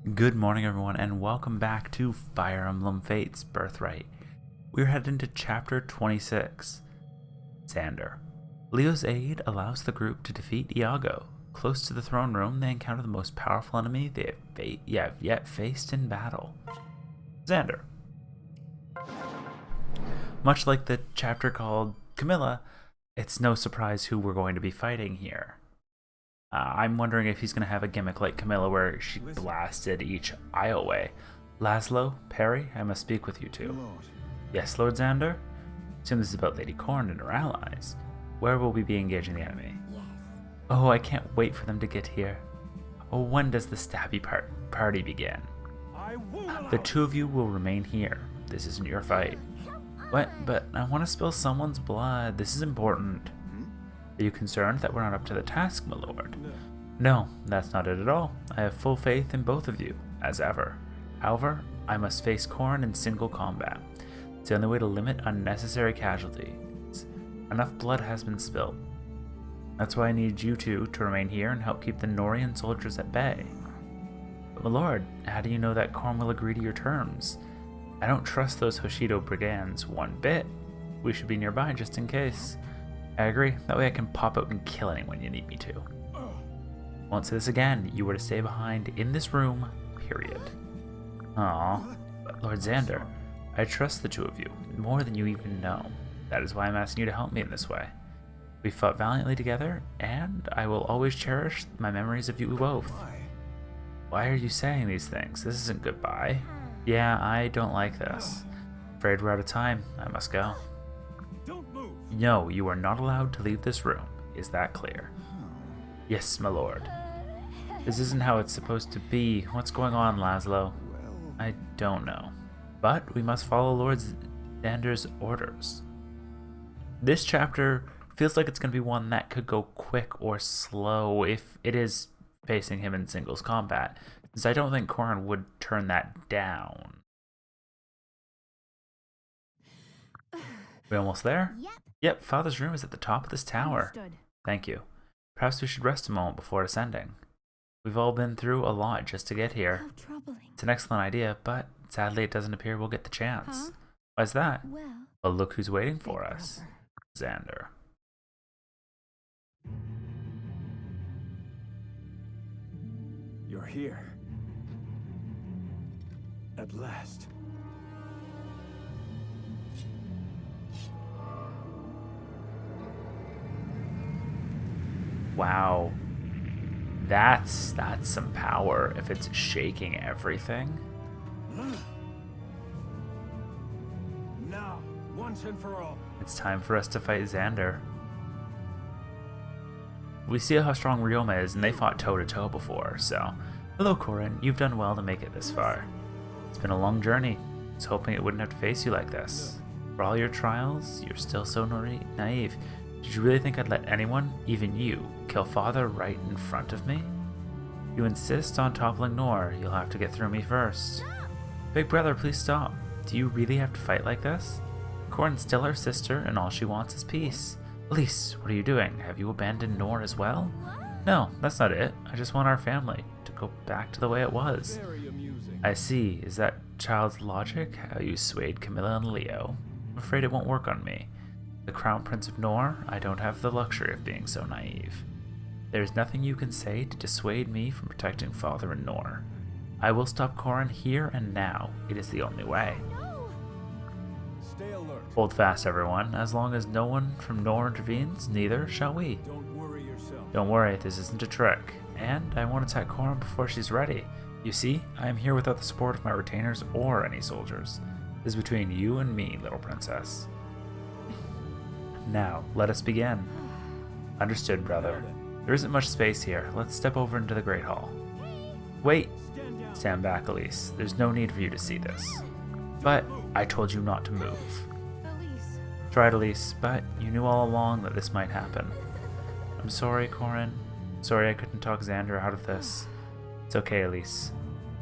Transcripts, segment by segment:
Good morning, everyone, and welcome back to Fire Emblem Fates Birthright. We're headed into Chapter 26. Xander. Leo's aid allows the group to defeat Iago. Close to the throne room, they encounter the most powerful enemy they have yet faced in battle. Xander. Much like the chapter called Camilla, it's no surprise who we're going to be fighting here. I'm wondering if he's going to have a gimmick like Camilla where she blasted each eye away. Laszlo, Perry, I must speak with you two. Yes, Lord Xander? Assume this is about Lady Corn and her allies. Where will we be engaging the enemy? Yes. Oh, I can't wait for them to get here. Oh, when does the stabby party begin? The two of you will remain here. This isn't your fight. What? But I want to spill someone's blood. This is important. Are you concerned that we're not up to the task, my lord? No, that's not it at all. I have full faith in both of you, as ever. However, I must face Corrin in single combat. It's the only way to limit unnecessary casualties. Enough blood has been spilled. That's why I need you two to remain here and help keep the Norian soldiers at bay. But my lord, how do you know that Corrin will agree to your terms? I don't trust those Hoshido brigands one bit. We should be nearby just in case. I agree. That way I can pop out and kill anyone you need me to. Won't say this again. You were to stay behind in this room, period. Aw, but Lord Xander, I trust the two of you more than you even know. That is why I'm asking you to help me in this way. We fought valiantly together, and I will always cherish my memories of you both. Why are you saying these things? This isn't goodbye. Yeah, I don't like this. Afraid we're out of time. I must go. No, you are not allowed to leave this room. Is that clear? Yes, my lord. This isn't how it's supposed to be. What's going on, Laszlo? I don't know. But we must follow Lord Xander's orders. This chapter feels like it's going to be one that could go quick or slow if it is facing him in singles combat, since I don't think Corrin would turn that down. We almost there? Yep, Father's room is at the top of this tower. Understood. Thank you. Perhaps we should rest a moment before ascending. We've all been through a lot just to get here. How troubling. It's an excellent idea, but sadly it doesn't appear we'll get the chance. Huh? Why's that? Well, Look who's waiting big for us. brother. Xander. You're here. At last. Wow. That's some power if it's shaking everything. Now, once and for all. It's time for us to fight Xander. We see how strong Ryoma is, and they fought toe-to-toe before, so... Hello, Corrin. You've done well to make it this far. It's been a long journey. I was hoping it wouldn't have to face you like this. For all your trials, you're still so naive. Did you really think I'd let anyone, even you, kill Father right in front of me? If you insist on toppling Nor, you'll have to get through me first. Big brother, please stop. Do you really have to fight like this? Corrin's still our sister, and all she wants is peace. Elise, what are you doing? Have you abandoned Nor as well? No, that's not it. I just want our family to go back to the way it was. Very amusing. I see. Is that child's logic? How you swayed Camilla and Leo? I'm afraid it won't work on me. The Crown Prince of Nor, I don't have the luxury of being so naive. There is nothing you can say to dissuade me from protecting Father and Nor. I will stop Corrin here and now. It is the only way. No. Stay alert. Hold fast, everyone. As long as no one from Nor intervenes, neither shall we. Don't worry yourself. Don't worry, this isn't a trick. And I won't attack Corrin before she's ready. You see, I am here without the support of my retainers or any soldiers. This is between you and me, little princess. Now, let us begin. Understood, brother. There isn't much space here. Let's step over into the Great Hall. Wait! Stand down. Stand back, Elise. There's no need for you to see this. But I told you not to move. Elise. Tried, Elise, but you knew all along that this might happen. I'm sorry, Corrin. Sorry I couldn't talk Xander out of this. It's okay, Elise.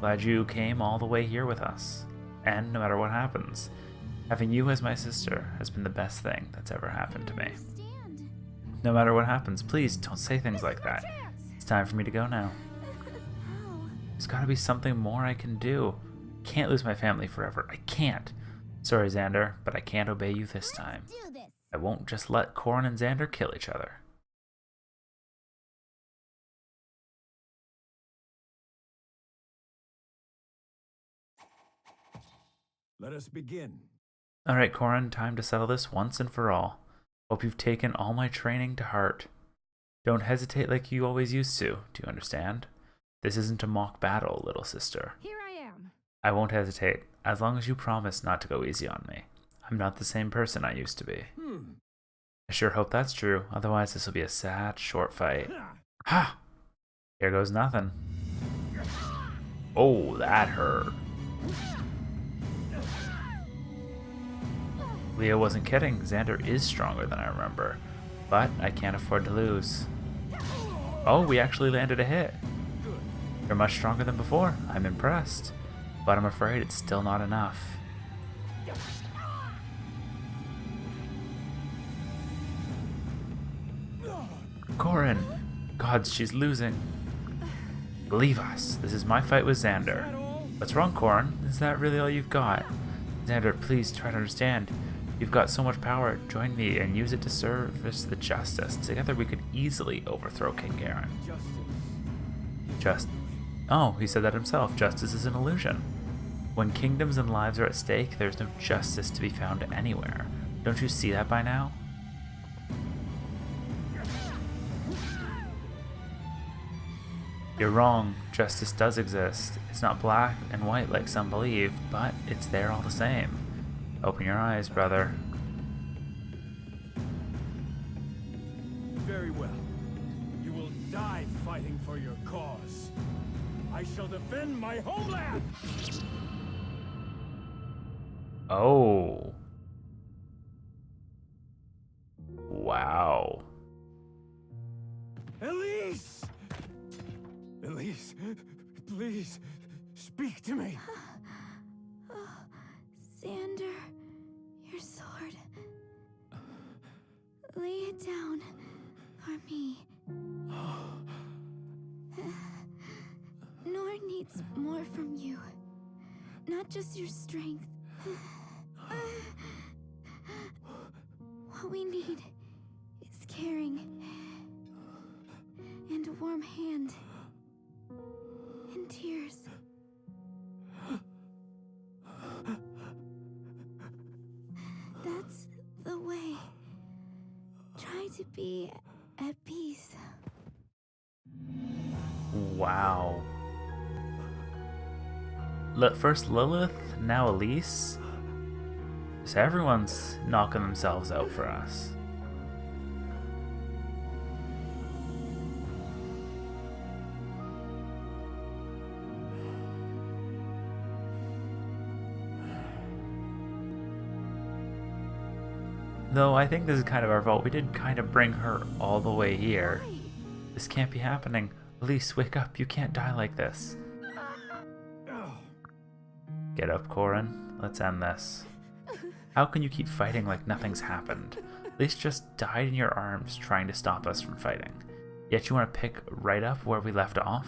Glad you came all the way here with us. And no matter what happens, having you as my sister has been the best thing that's ever happened to me. Understand. No matter what happens, please don't say things like that. It's time for me to go now. How? There's gotta be something more I can do. Can't lose my family forever. I can't. Sorry, Xander, but I can't obey you this time. Do this. I won't just let Corrin and Xander kill each other. Let us begin. Alright, Corrin, time to settle this once and for all. Hope you've taken all my training to heart. Don't hesitate like you always used to, do you understand? This isn't a mock battle, little sister. Here I am. I won't hesitate, as long as you promise not to go easy on me. I'm not the same person I used to be. I sure hope that's true, otherwise this will be a sad, short fight. Ha! Here goes nothing. Oh, that hurt. Leo wasn't kidding. Xander is stronger than I remember, but I can't afford to lose. Oh, we actually landed a hit. You're much stronger than before. I'm impressed, but I'm afraid it's still not enough. Corrin! Gods, she's losing. Leave us. This is my fight with Xander. What's wrong, Corrin? Is that really all you've got? Xander, please try to understand. You've got so much power. Join me and use it to service the justice. Together we could easily overthrow King Garen. Oh, he said that himself. Justice is an illusion. When kingdoms and lives are at stake, there's no justice to be found anywhere. Don't you see that by now? You're wrong. Justice does exist. It's not black and white like some believe, but it's there all the same. Open your eyes, brother. Very well. You will die fighting for your cause. I shall defend my homeland! Oh. Wow. Elise! Elise, please, speak to me. Xander, your sword. Lay it down for me. Nor needs more from you. Not just your strength. What we need is caring. And a warm hand. And tears. That's the way. Try to be at peace. Wow. First Lilith, now Elise. So everyone's knocking themselves out for us. Though I think this is kind of our fault. We did kind of bring her all the way here. This can't be happening. Elise, wake up. You can't die like this. Get up, Corrin. Let's end this. How can you keep fighting like nothing's happened? Elise just died in your arms trying to stop us from fighting. Yet you want to pick right up where we left off?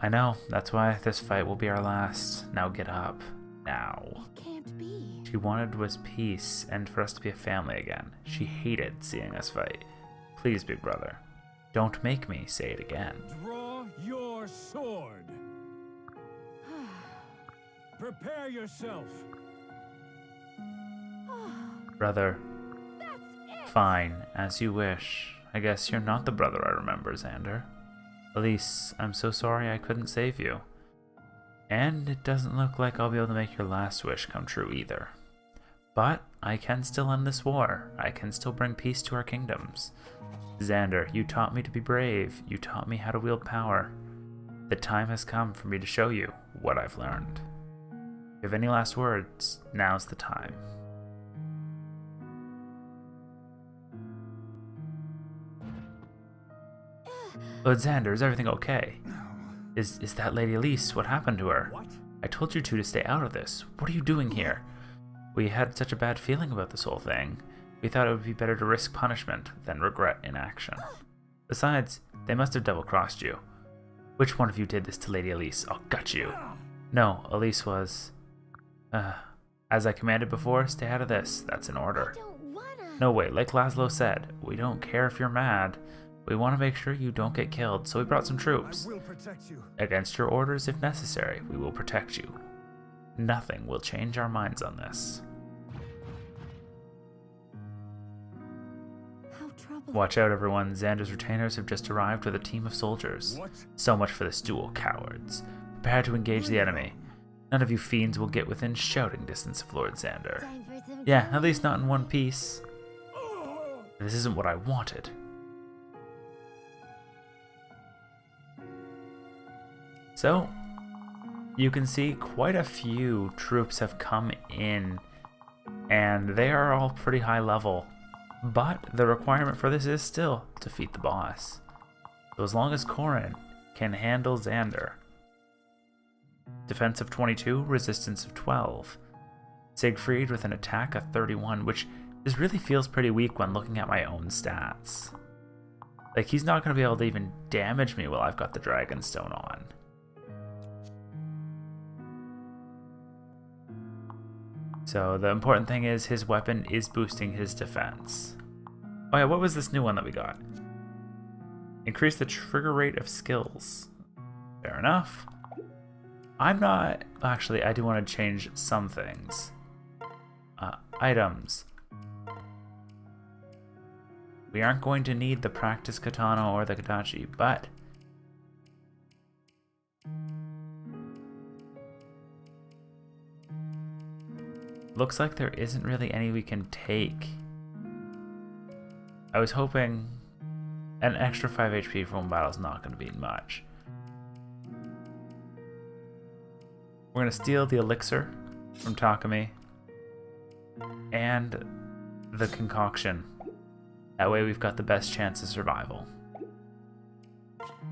I know. That's why this fight will be our last. Now get up. Now. Can't be. She wanted was peace and for us to be a family again. She hated seeing us fight. Please, big brother, don't make me say it again. Draw your sword. Prepare yourself. Brother, That's it. fine, as you wish. I guess you're not the brother I remember, Xander. Elise, I'm so sorry I couldn't save you. And it doesn't look like I'll be able to make your last wish come true either. But I can still end this war. I can still bring peace to our kingdoms. Xander, you taught me to be brave. You taught me how to wield power. The time has come for me to show you what I've learned. If you have any last words, now's the time. But Xander, is everything okay? Is that Lady Elise? What happened to her? What? I told you two to stay out of this. What are you doing here? We had such a bad feeling about this whole thing. We thought it would be better to risk punishment than regret inaction. Besides, they must have double-crossed you. Which one of you did this to Lady Elise? I'll gut you. No, Elise was... as I commanded before, stay out of this. That's an order. I don't wanna. No, wait, like Laszlo said, we don't care if you're mad. We want to make sure you don't get killed, so we brought some troops. I will protect you. Against your orders if necessary, we will protect you. Nothing will change our minds on this. How troubling. Watch out, everyone. Xander's retainers have just arrived with a team of soldiers. What? So much for this duel, cowards. Prepare to engage the enemy. None of you fiends will get within shouting distance of Lord Xander. Time for some Yeah, at killing. least not in one piece. This isn't what I wanted. So, you can see quite a few troops have come in, and they are all pretty high level. But the requirement for this is still defeat the boss. So as long as Corrin can handle Xander. Defense of 22, resistance of 12. Siegfried with an attack of 31, which this really feels pretty weak when looking at my own stats. Like, he's not going to be able to even damage me while I've got the Dragonstone on. So the important thing is his weapon is boosting his defense. Oh yeah, what was this new one that we got? Increase the trigger rate of skills. Fair enough. I'm not... Actually, I do want to change some things. Items. We aren't going to need the practice katana or the kadachi, but... looks like there isn't really any we can take. I was hoping an extra 5 HP for one battle is not going to be much. We're going to steal the elixir from Takumi and the concoction. That way we've got the best chance of survival.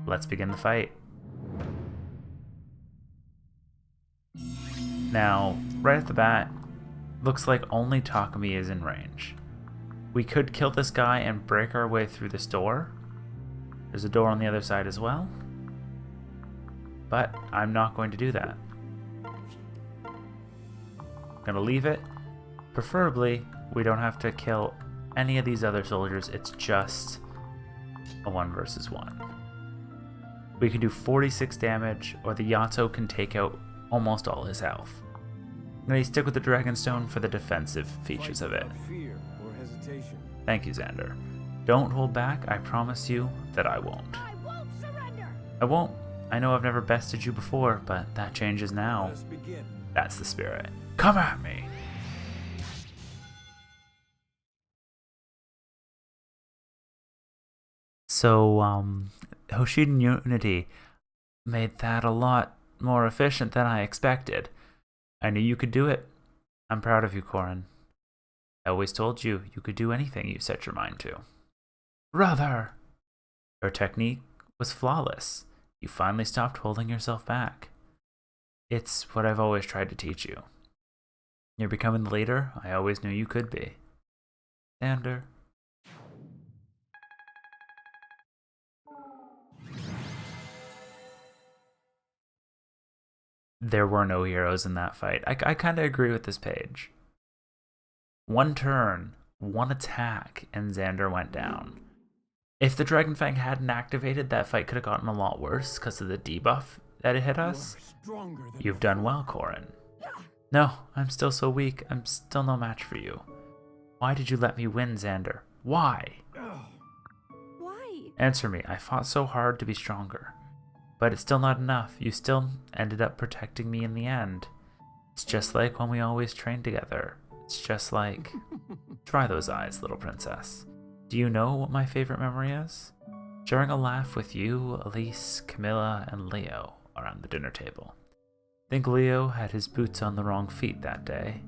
Let's begin the fight. Now, right at the bat, looks like only Takumi is in range. We could kill this guy and break our way through this door. There's a door on the other side as well. But I'm not going to do that. I'm gonna leave it. Preferably, we don't have to kill any of these other soldiers. It's just a 1 versus 1. We can do 46 damage, or the Yato can take out almost all his health. I'm going to stick with the Dragonstone for the defensive features of it. Fear or hesitation. Thank you, Xander. Don't hold back, I promise you that I won't. I won't surrender. I won't. I know I've never bested you before, but that changes now. Let us begin. That's the spirit. Come at me! So, Hoshidan Unity made that a lot more efficient than I expected. I knew you could do it. I'm proud of you, Corrin. I always told you you could do anything you set your mind to. Brother! Your technique was flawless. You finally stopped holding yourself back. It's what I've always tried to teach you. You're becoming the leader I always knew you could be. Xander. There were no heroes in that fight. I kind of agree with this page. One turn, one attack, and Xander went down. If the Dragonfang hadn't activated, that fight could have gotten a lot worse because of the debuff that it hit us. You've done well, Corrin. No, I'm still so weak. I'm still no match for you. Why did you let me win, Xander? Why? Why? Answer me. I fought so hard to be stronger. But it's still not enough. You still ended up protecting me in the end. It's just like when we always trained together. It's just like... Try those eyes, little princess. Do you know what my favorite memory is? Sharing a laugh with you, Elise, Camilla, and Leo around the dinner table. I think Leo had his boots on the wrong feet that day.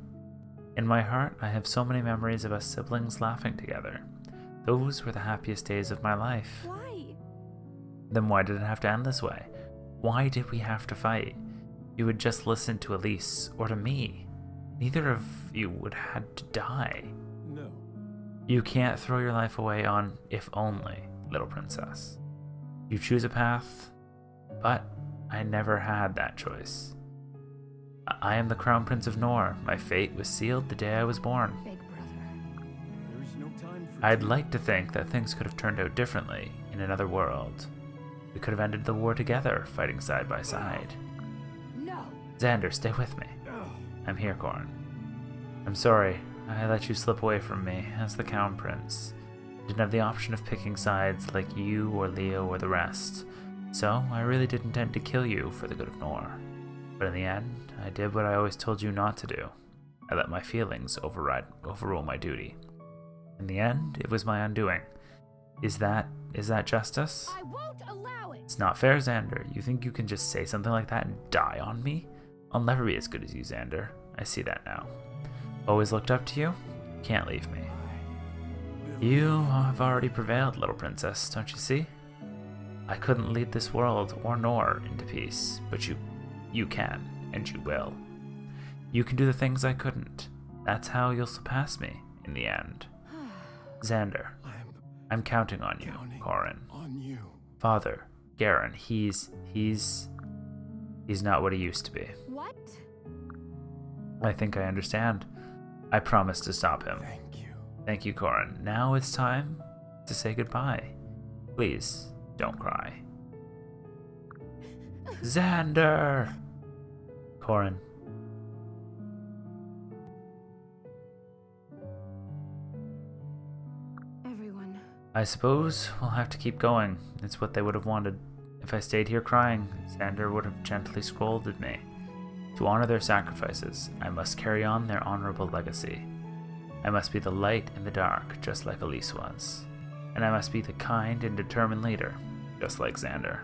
In my heart, I have so many memories of us siblings laughing together. Those were the happiest days of my life. Why? Then why did it have to end this way? Why did we have to fight? You would just listen to Elise or to me. Neither of you would have had to die. No. You can't throw your life away on if only, little princess. You choose a path, But I never had that choice. I am the Crown Prince of Nor. My fate was sealed the day I was born. Big brother. There is no time for I'd like to think that things could have turned out differently in another world. We could have ended the war together, fighting side by side. No. Xander, stay with me. I'm here, Corrin. I'm sorry, I let you slip away from me as the Crown Prince. I didn't have the option of picking sides like you or Leo or the rest, so I really did intend to kill you for the good of Nor. But in the end, I did what I always told you not to do. I let my feelings overrule my duty. In the end, it was my undoing. Is that justice? I won't allow it. It's not fair, Xander. You think you can just say something like that and die on me? I'll never be as good as you, Xander. I see that now. Always looked up to you? Can't leave me. You have already prevailed, little princess, don't you see? I couldn't lead this world or Nor into peace, but you can, and you will. You can do the things I couldn't. That's how you'll surpass me in the end. Xander, I'm counting on you, Corrin. on you. Father, Garen, he's not what he used to be. What? I think I understand. I promise to stop him. Thank you. Thank you, Corrin. Now it's time to say goodbye. Please, don't cry. Xander! Corrin. Everyone. I suppose we'll have to keep going. It's what they would have wanted. If I stayed here crying, Xander would have gently scolded me. To honor their sacrifices, I must carry on their honorable legacy. I must be the light in the dark, just like Elise was. And I must be the kind and determined leader, just like Xander.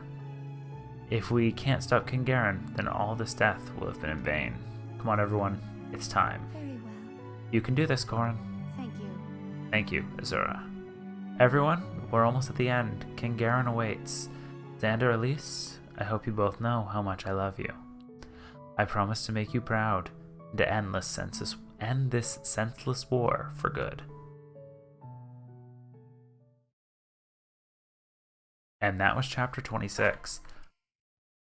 If we can't stop King Garen, then all this death will have been in vain. Come on, everyone. It's time. Very well. You can do this, Corrin. Thank you. Thank you, Azura. Everyone, we're almost at the end. King Garen awaits. Xander, Elise, I hope you both know how much I love you. I promise to make you proud and to end this senseless war for good. And that was chapter 26.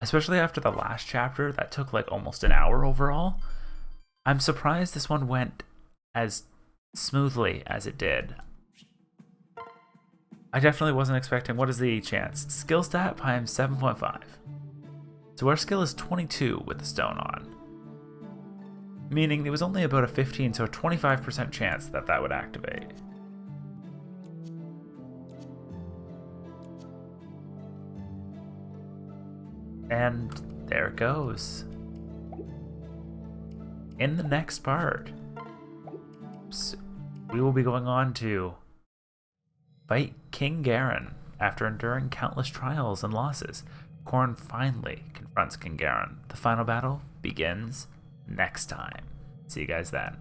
Especially after the last chapter, that took like almost an hour overall. I'm surprised this one went as smoothly as it did. I definitely wasn't expecting. What is the chance? Skill stat, I am 7.5. So our skill is 22 with the stone on. Meaning it was only about a 15, so a 25% chance that that would activate. And there it goes. In the next part, we will be going on to fight King Garen. After enduring countless trials and losses, Corrin finally confronts King Garen. The final battle begins next time. See you guys then.